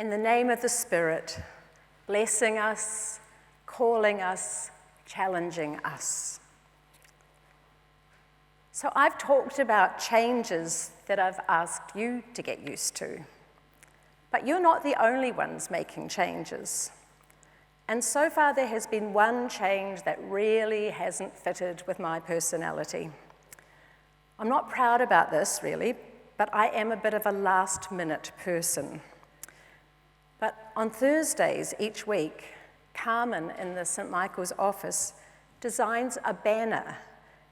in the name of the Spirit, blessing us, calling us, challenging us. So I've talked about changes that I've asked you to get used to, but you're not the only ones making changes. And so far there has been one change that really hasn't fitted with my personality. I'm not proud about this really, but I am a bit of a last-minute person. But on Thursdays each week, Carmen in the St. Michael's office designs a banner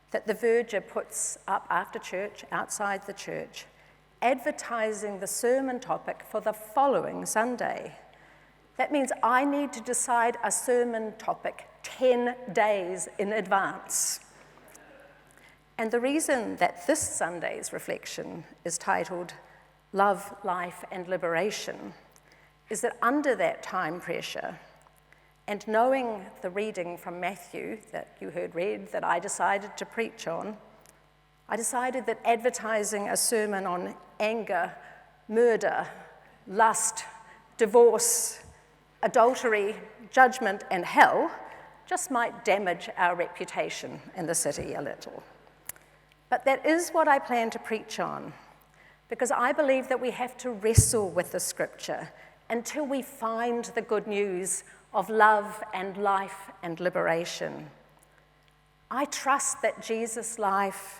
that the verger puts up after church, outside the church, advertising the sermon topic for the following Sunday. That means I need to decide a sermon topic 10 days in advance. And the reason that this Sunday's reflection is titled Love, Life and Liberation is that under that time pressure, and knowing the reading from Matthew that you heard read that I decided to preach on, I decided that advertising a sermon on anger, murder, lust, divorce, adultery, judgment, and hell just might damage our reputation in the city a little. But that is what I plan to preach on, because I believe that we have to wrestle with the scripture until we find the good news of love and life and liberation. I trust that Jesus' life,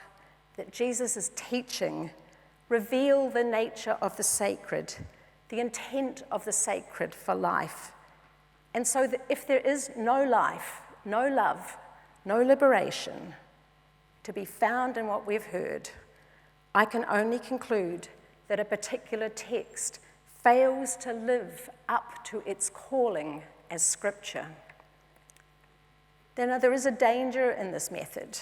that Jesus' teaching, reveal the nature of the sacred, the intent of the sacred for life. And so that if there is no life, no love, no liberation to be found in what we've heard, I can only conclude that a particular text fails to live up to its calling as scripture. Then there is a danger in this method,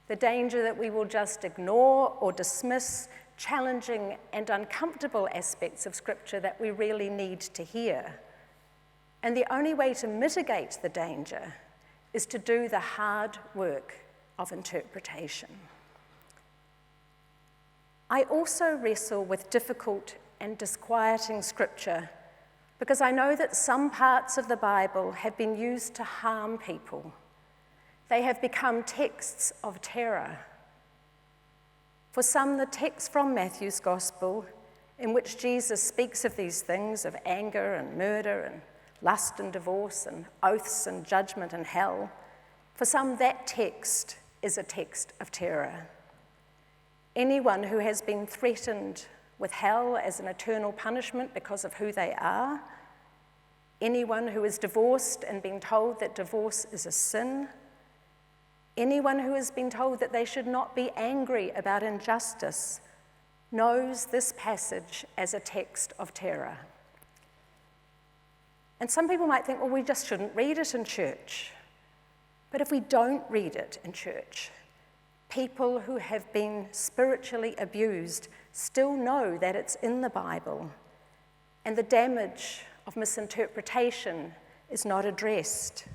the danger that we will just ignore or dismiss challenging and uncomfortable aspects of scripture that we really need to hear. And the only way to mitigate the danger is to do the hard work of interpretation. I also wrestle with difficult and disquieting scripture because I know that some parts of the Bible have been used to harm people. They have become texts of terror. For some, the text from Matthew's Gospel, in which Jesus speaks of these things, of anger and murder and lust and divorce and oaths and judgment and hell, for some that text is a text of terror. Anyone who has been threatened with hell as an eternal punishment because of who they are, anyone who is divorced and been told that divorce is a sin, anyone who has been told that they should not be angry about injustice, knows this passage as a text of terror. And some people might think, well, we just shouldn't read it in church. But if we don't read it in church, people who have been spiritually abused still know that it's in the Bible, and the damage of misinterpretation is not addressed.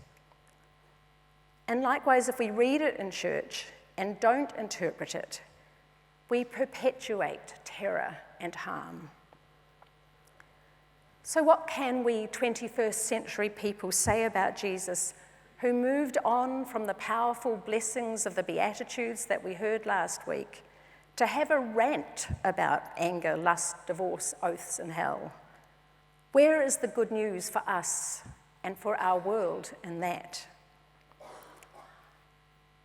And likewise, if we read it in church and don't interpret it, we perpetuate terror and harm. So what can we 21st century people say about Jesus, who moved on from the powerful blessings of the Beatitudes that we heard last week to have a rant about anger, lust, divorce, oaths, and hell? Where is the good news for us and for our world in that?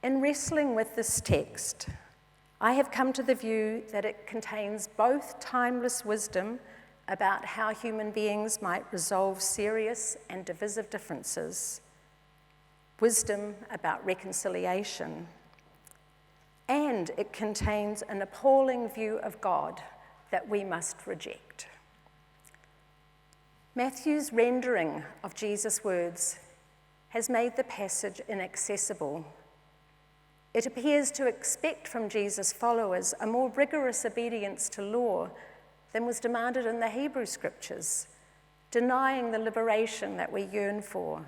In wrestling with this text, I have come to the view that it contains both timeless wisdom about how human beings might resolve serious and divisive differences, wisdom about reconciliation, and it contains an appalling view of God that we must reject. Matthew's rendering of Jesus' words has made the passage inaccessible. It appears to expect from Jesus' followers a more rigorous obedience to law than was demanded in the Hebrew scriptures, denying the liberation that we yearn for.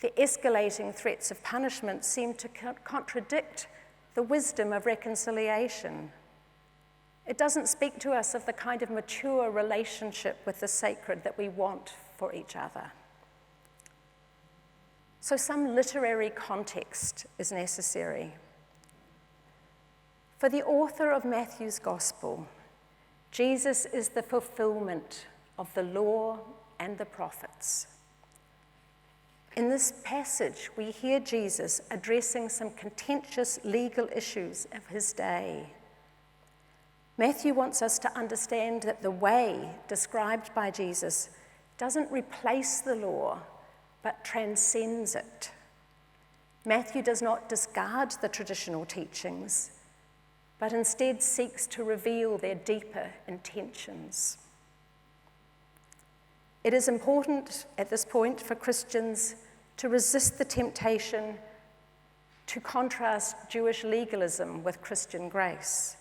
The escalating threats of punishment seem to contradict the wisdom of reconciliation. It doesn't speak to us of the kind of mature relationship with the sacred that we want for each other. So some literary context is necessary. For the author of Matthew's Gospel, Jesus is the fulfillment of the law and the prophets. In this passage, we hear Jesus addressing some contentious legal issues of his day. Matthew wants us to understand that the way described by Jesus doesn't replace the law, but transcends it. Matthew does not discard the traditional teachings, but instead seeks to reveal their deeper intentions. It is important at this point for Christians to resist the temptation to contrast Jewish legalism with Christian grace,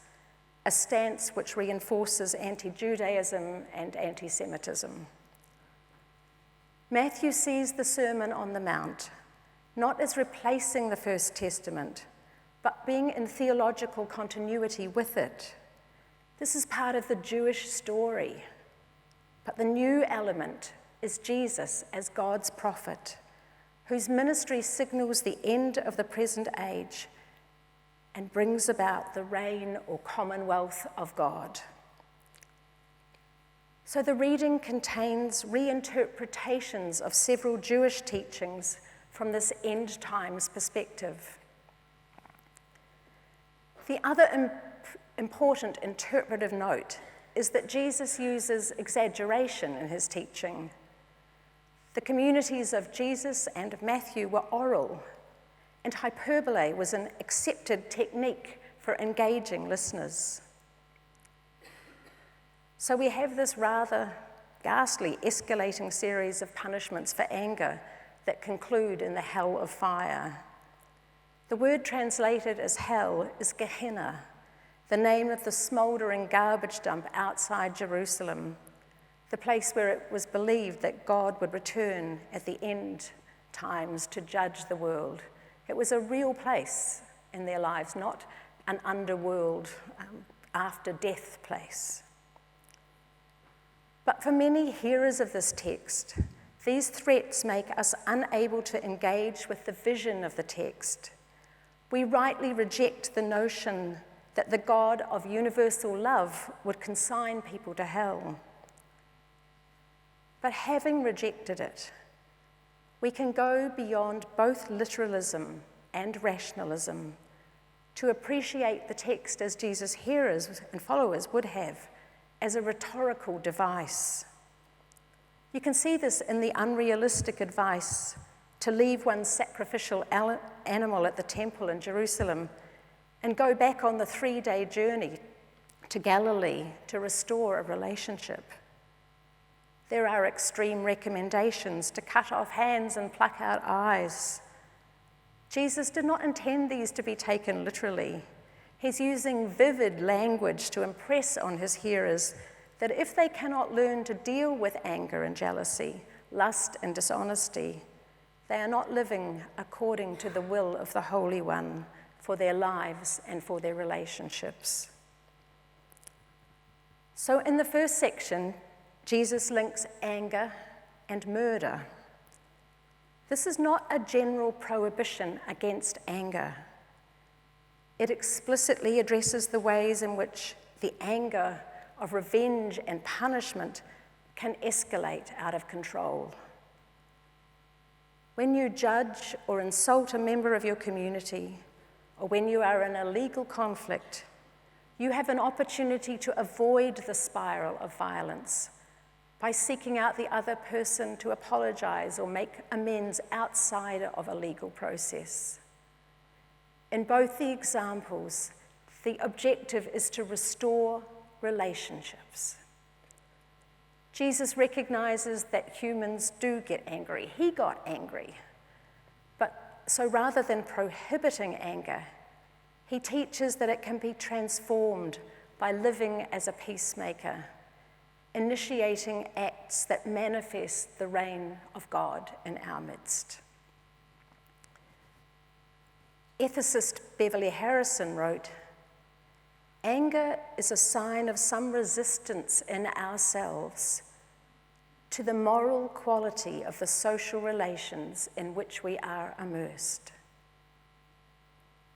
a stance which reinforces anti-Judaism and anti-Semitism. Matthew sees the Sermon on the Mount not as replacing the First Testament, but being in theological continuity with it. This is part of the Jewish story, but the new element is Jesus as God's prophet, whose ministry signals the end of the present age and brings about the reign or commonwealth of God. So the reading contains reinterpretations of several Jewish teachings from this end times perspective. The other important interpretive note is that Jesus uses exaggeration in his teaching. The communities of Jesus and of Matthew were oral, and hyperbole was an accepted technique for engaging listeners. So we have this rather ghastly escalating series of punishments for anger that conclude in the hell of fire. The word translated as hell is Gehenna, the name of the smouldering garbage dump outside Jerusalem, the place where it was believed that God would return at the end times to judge the world. It was a real place in their lives, not an underworld after-death place. But for many hearers of this text, these threats make us unable to engage with the vision of the text. We rightly reject the notion that the God of universal love would consign people to hell. But having rejected it, we can go beyond both literalism and rationalism to appreciate the text as Jesus' hearers and followers would have, as a rhetorical device. You can see this in the unrealistic advice to leave one's sacrificial animal at the temple in Jerusalem and go back on the 3-day journey to Galilee to restore a relationship. There are extreme recommendations to cut off hands and pluck out eyes. Jesus did not intend these to be taken literally. He's using vivid language to impress on his hearers that if they cannot learn to deal with anger and jealousy, lust and dishonesty, they are not living according to the will of the Holy One for their lives and for their relationships. So in the first section, Jesus links anger and murder. This is not a general prohibition against anger. It explicitly addresses the ways in which the anger of revenge and punishment can escalate out of control. When you judge or insult a member of your community, or when you are in a legal conflict, you have an opportunity to avoid the spiral of violence by seeking out the other person to apologize or make amends outside of a legal process. In both the examples, the objective is to restore relationships. Jesus recognizes that humans do get angry. He got angry. But so rather than prohibiting anger, he teaches that it can be transformed by living as a peacemaker, initiating acts that manifest the reign of God in our midst. Ethicist Beverly Harrison wrote, anger is a sign of some resistance in ourselves to the moral quality of the social relations in which we are immersed.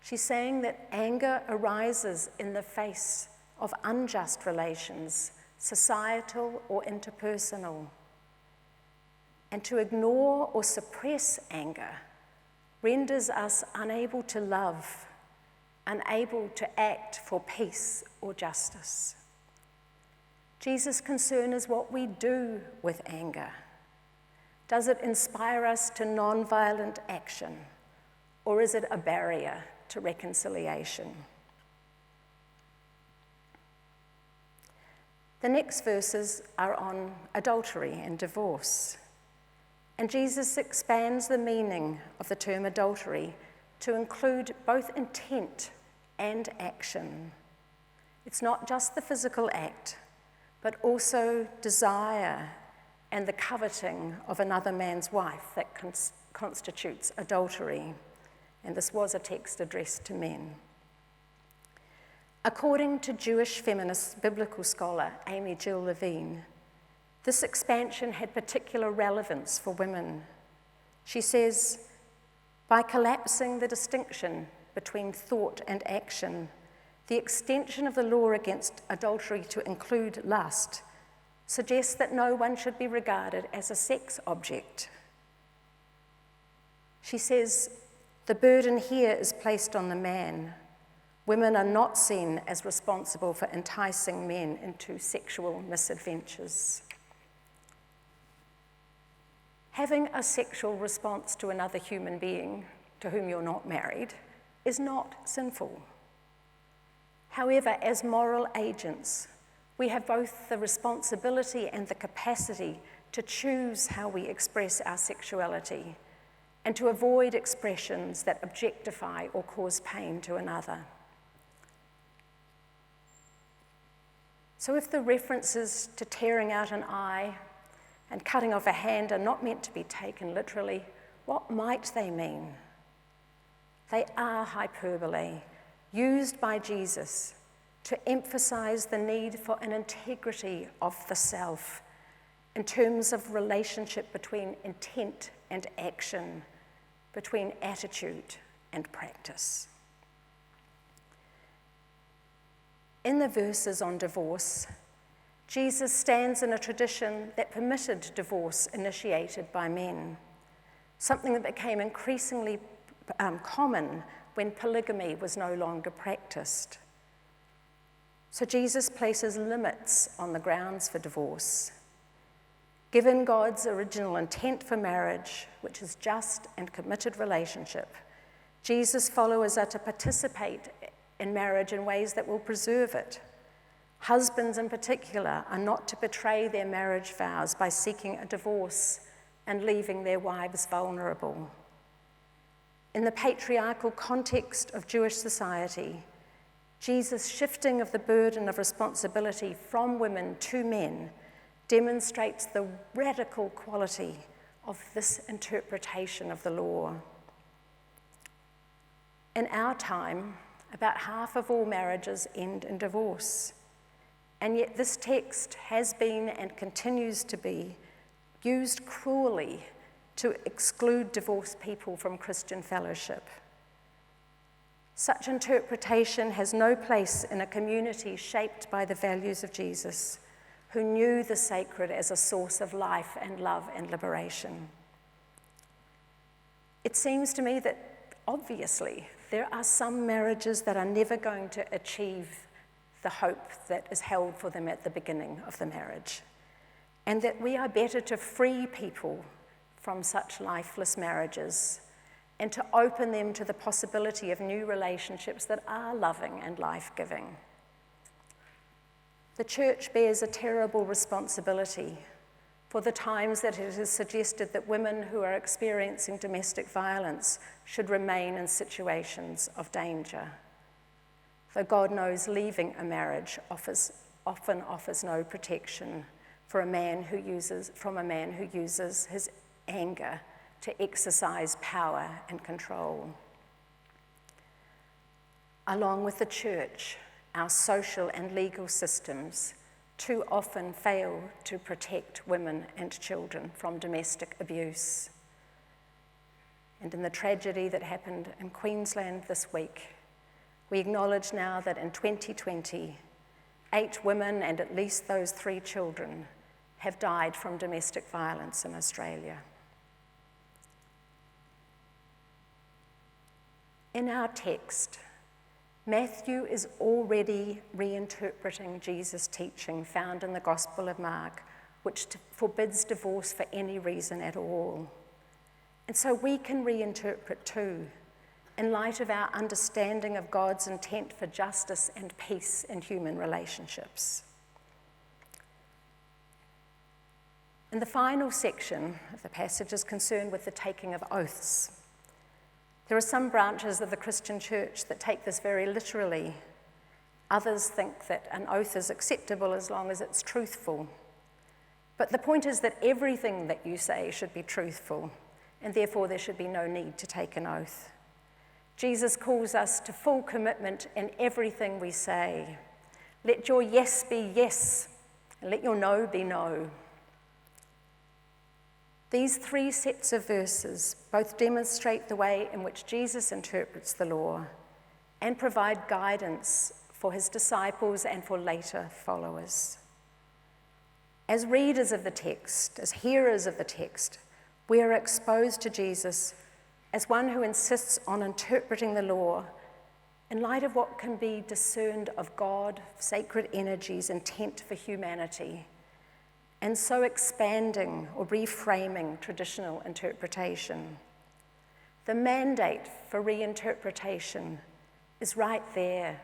She's saying that anger arises in the face of unjust relations, societal or interpersonal. And to ignore or suppress anger renders us unable to love, unable to act for peace or justice. Jesus' concern is what we do with anger. Does it inspire us to non-violent action, or is it a barrier to reconciliation? The next verses are on adultery and divorce. And Jesus expands the meaning of the term adultery to include both intent and action. It's not just the physical act, but also desire and the coveting of another man's wife that constitutes adultery. And this was a text addressed to men. According to Jewish feminist biblical scholar Amy Jill Levine, this expansion had particular relevance for women. She says, by collapsing the distinction between thought and action, the extension of the law against adultery to include lust suggests that no one should be regarded as a sex object. She says, the burden here is placed on the man. Women are not seen as responsible for enticing men into sexual misadventures. Having a sexual response to another human being to whom you're not married is not sinful. However, as moral agents, we have both the responsibility and the capacity to choose how we express our sexuality and to avoid expressions that objectify or cause pain to another. So if the references to tearing out an eye and cutting off a hand are not meant to be taken literally, what might they mean? They are hyperbole, used by Jesus to emphasize the need for an integrity of the self in terms of relationship between intent and action, between attitude and practice. In the verses on divorce, Jesus stands in a tradition that permitted divorce initiated by men, something that became increasingly common when polygamy was no longer practiced. So Jesus places limits on the grounds for divorce. Given God's original intent for marriage, which is just and committed relationship, Jesus' followers are to participate in marriage in ways that will preserve it. Husbands in particular are not to betray their marriage vows by seeking a divorce and leaving their wives vulnerable. In the patriarchal context of Jewish society, Jesus' shifting of the burden of responsibility from women to men demonstrates the radical quality of this interpretation of the law. In our time, about half of all marriages end in divorce. And yet this text has been and continues to be used cruelly to exclude divorced people from Christian fellowship. Such interpretation has no place in a community shaped by the values of Jesus, who knew the sacred as a source of life and love and liberation. It seems to me that obviously there are some marriages that are never going to achieve the hope that is held for them at the beginning of the marriage, and that we are better to free people from such lifeless marriages and to open them to the possibility of new relationships that are loving and life-giving. The church bears a terrible responsibility for the times that it is suggested that women who are experiencing domestic violence should remain in situations of danger. Though God knows leaving a marriage often offers no protection from a man who uses his anger to exercise power and control. Along with the church, our social and legal systems too often fail to protect women and children from domestic abuse. And in the tragedy that happened in Queensland this week, we acknowledge now that in 2020, 8 women and at least those 3 children have died from domestic violence in Australia. In our text, Matthew is already reinterpreting Jesus' teaching found in the Gospel of Mark, which forbids divorce for any reason at all. And so we can reinterpret too, in light of our understanding of God's intent for justice and peace in human relationships. And the final section of the passage is concerned with the taking of oaths. There are some branches of the Christian church that take this very literally. Others think that an oath is acceptable as long as it's truthful. But the point is that everything that you say should be truthful, and therefore there should be no need to take an oath. Jesus calls us to full commitment in everything we say. Let your yes be yes, and let your no be no. These 3 sets of verses both demonstrate the way in which Jesus interprets the law and provide guidance for his disciples and for later followers. As readers of the text, as hearers of the text, we are exposed to Jesus as one who insists on interpreting the law in light of what can be discerned of God, sacred energies, intent for humanity, and so expanding or reframing traditional interpretation. The mandate for reinterpretation is right there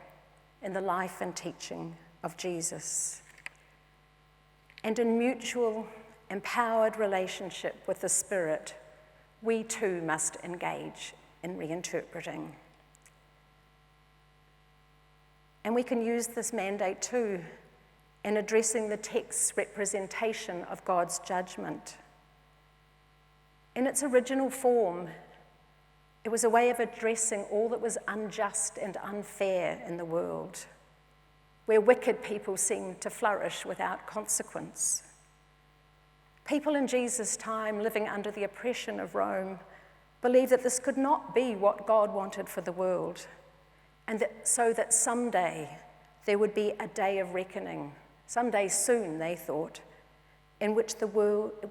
in the life and teaching of Jesus. And in mutual, empowered relationship with the Spirit, we too must engage in reinterpreting. And we can use this mandate too in addressing the text's representation of God's judgment. In its original form, it was a way of addressing all that was unjust and unfair in the world, where wicked people seemed to flourish without consequence. People in Jesus' time, living under the oppression of Rome, believed that this could not be what God wanted for the world, and so that someday there would be a day of reckoning. Someday soon, they thought, in which the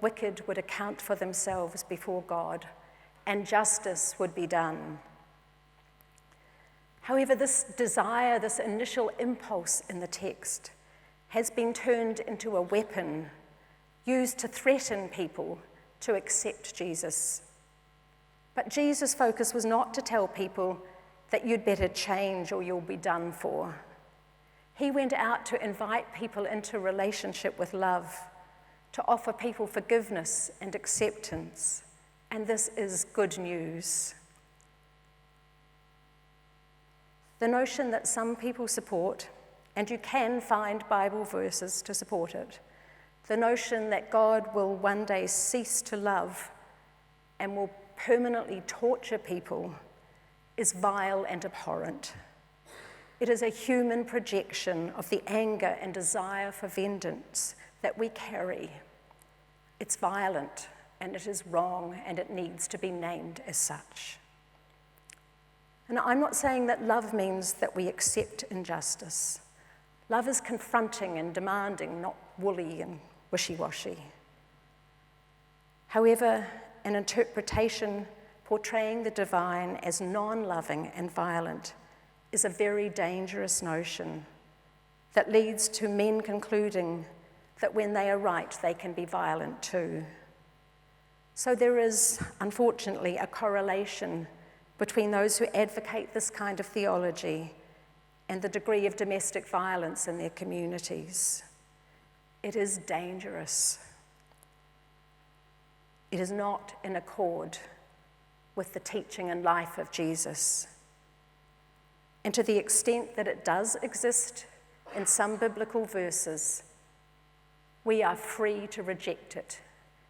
wicked would account for themselves before God and justice would be done. However, this desire, this initial impulse in the text, has been turned into a weapon used to threaten people to accept Jesus. But Jesus' focus was not to tell people that you'd better change or you'll be done for. He went out to invite people into relationship with love, to offer people forgiveness and acceptance, and this is good news. The notion that some people support, and you can find Bible verses to support it, the notion that God will one day cease to love and will permanently torture people is vile and abhorrent. It is a human projection of the anger and desire for vengeance that we carry. It's violent, and it is wrong, and it needs to be named as such. And I'm not saying that love means that we accept injustice. Love is confronting and demanding, not woolly and wishy-washy. However, an interpretation portraying the divine as non-loving and violent is a very dangerous notion that leads to men concluding that when they are right, they can be violent too. So there is, unfortunately, a correlation between those who advocate this kind of theology and the degree of domestic violence in their communities. It is dangerous. It is not in accord with the teaching and life of Jesus. And to the extent that it does exist in some biblical verses, we are free to reject it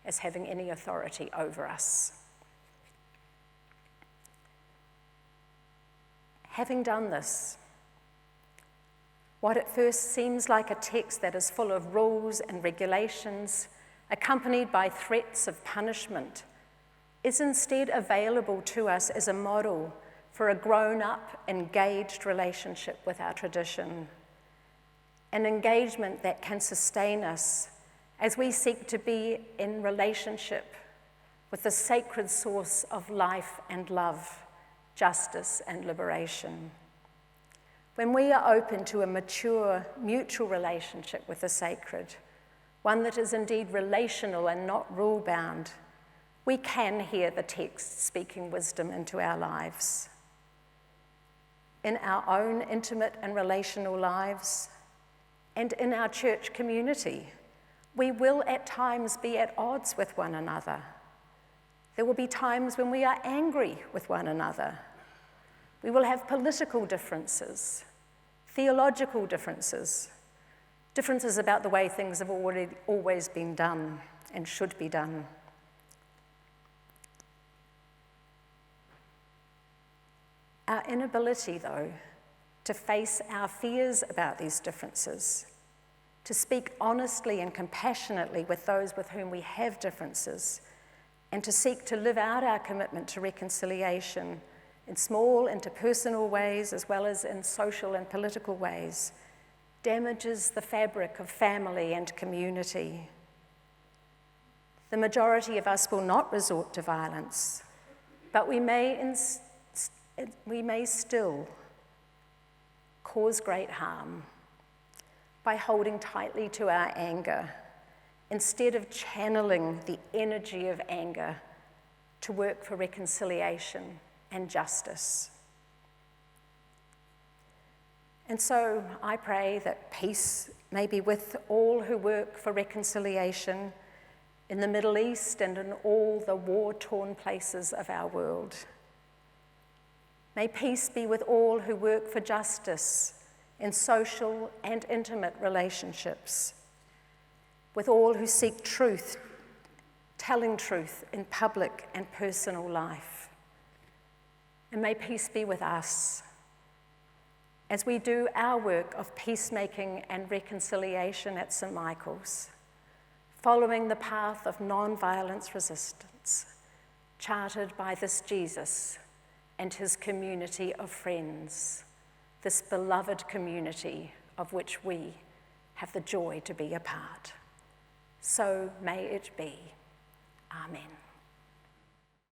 as having any authority over us. Having done this, What at first seems like a text that is full of rules and regulations, accompanied by threats of punishment, is instead available to us as a model for a grown-up, engaged relationship with our tradition. An engagement that can sustain us as we seek to be in relationship with the sacred source of life and love, justice and liberation. When we are open to a mature, mutual relationship with the sacred, one that is indeed relational and not rule-bound, we can hear the text speaking wisdom into our lives. In our own intimate and relational lives, and in our church community, we will at times be at odds with one another. There will be times when we are angry with one another. We will have political differences, theological differences, differences about the way things have always been done and should be done. Our inability, though, to face our fears about these differences, to speak honestly and compassionately with those with whom we have differences, and to seek to live out our commitment to reconciliation in small interpersonal ways as well as in social and political ways, damages the fabric of family and community. The majority of us will not resort to violence, but we may still cause great harm by holding tightly to our anger instead of channeling the energy of anger to work for reconciliation and justice. And so I pray that peace may be with all who work for reconciliation in the Middle East and in all the war-torn places of our world. May peace be with all who work for justice in social and intimate relationships, with all who seek truth, telling truth in public and personal life. And may peace be with us as we do our work of peacemaking and reconciliation at St. Michael's, following the path of non-violence resistance charted by this Jesus and his community of friends, this beloved community of which we have the joy to be a part. So may it be. Amen.